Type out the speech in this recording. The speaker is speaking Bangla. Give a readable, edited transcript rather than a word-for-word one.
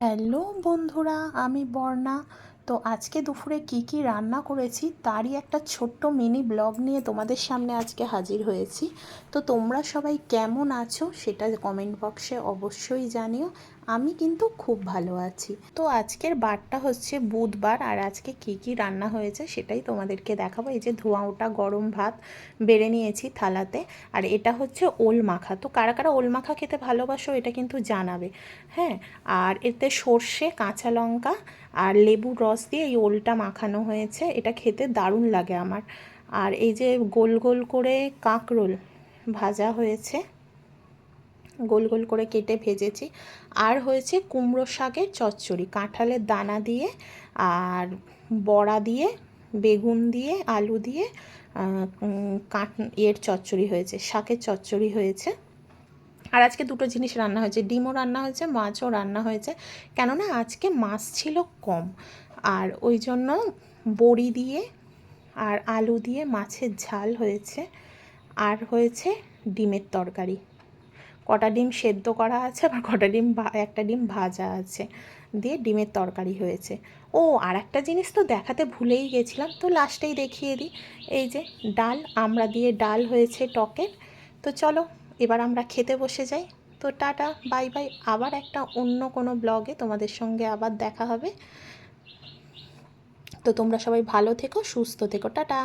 হ্যালো বন্ধুরা, আমি বর্ণা। তো আজকে দুপুরে কি কি রান্না করেছি তারই একটা ছোট্ট মিনি ব্লগ নিয়ে তোমাদের সামনে আজকে হাজির হয়েছি। তো তোমরা সবাই কেমন আছো সেটা কমেন্ট বক্সে অবশ্যই জানিও। আমি কিন্তু খুব ভালো আছি। তো আজকের বারটা হচ্ছে বুধবার, আর আজকে কি কি রান্না হয়েছে সেটাই তোমাদেরকে দেখাবো। এই যে ধোঁয়া ওটা গরম ভাত বেড়ে নিয়েছি থালাতে, আর এটা হচ্ছে ওল মাখা। তো কারা কারা ওল মাখা খেতে ভালোবাসো এটা কিন্তু জানাবে। হ্যাঁ, আর এতে সর্ষে, কাঁচা লঙ্কা আর লেবুর রস দিয়ে এই ওলটা মাখানো হয়েছে। এটা খেতে দারুণ লাগে আমার। আর এই যে গোল গোল করে কাঁকরোল ভাজা হয়েছে, গোল গোল করে কেটে ভেজেছি। আর হয়েছে কুমড়ো শাকের চচ্চড়ি, কাঁঠালের দানা দিয়ে আর বড়া দিয়ে, বেগুন দিয়ে, আলু দিয়ে এর চচ্চড়ি হয়েছে, শাকের চচ্চড়ি হয়েছে। আর আজকে দুটো জিনিস রান্না হয়েছে, ডিমও রান্না হয়েছে, মাছও রান্না হয়েছে। কেননা আজকে মাছ ছিল কম, আর ওই জন্য বড়ি দিয়ে আর আলু দিয়ে মাছের ঝাল হয়েছে। আর হয়েছে ডিমের তরকারি, কটা ডিম সেদ্ধ করা আছে, আবার কটা ডিম একটা ডিম ভাজা আছে, দিয়ে ডিমের তরকারি হয়েছে। ও আর একটা জিনিস তো দেখাতে ভুলেই গেছিলাম, তো লাস্টেই দেখিয়ে দিই। এই যে ডাল, আমড়া দিয়ে ডাল হয়েছে টকের। তো চলো এবার আমরা খেতে বসে যাই। তো টাটা, বাই বাই। আবার একটা অন্য কোনো ব্লগে তোমাদের সঙ্গে আবার দেখা হবে। তো তোমরা সবাই ভালো থেকো, সুস্থ থেকো, টাটা।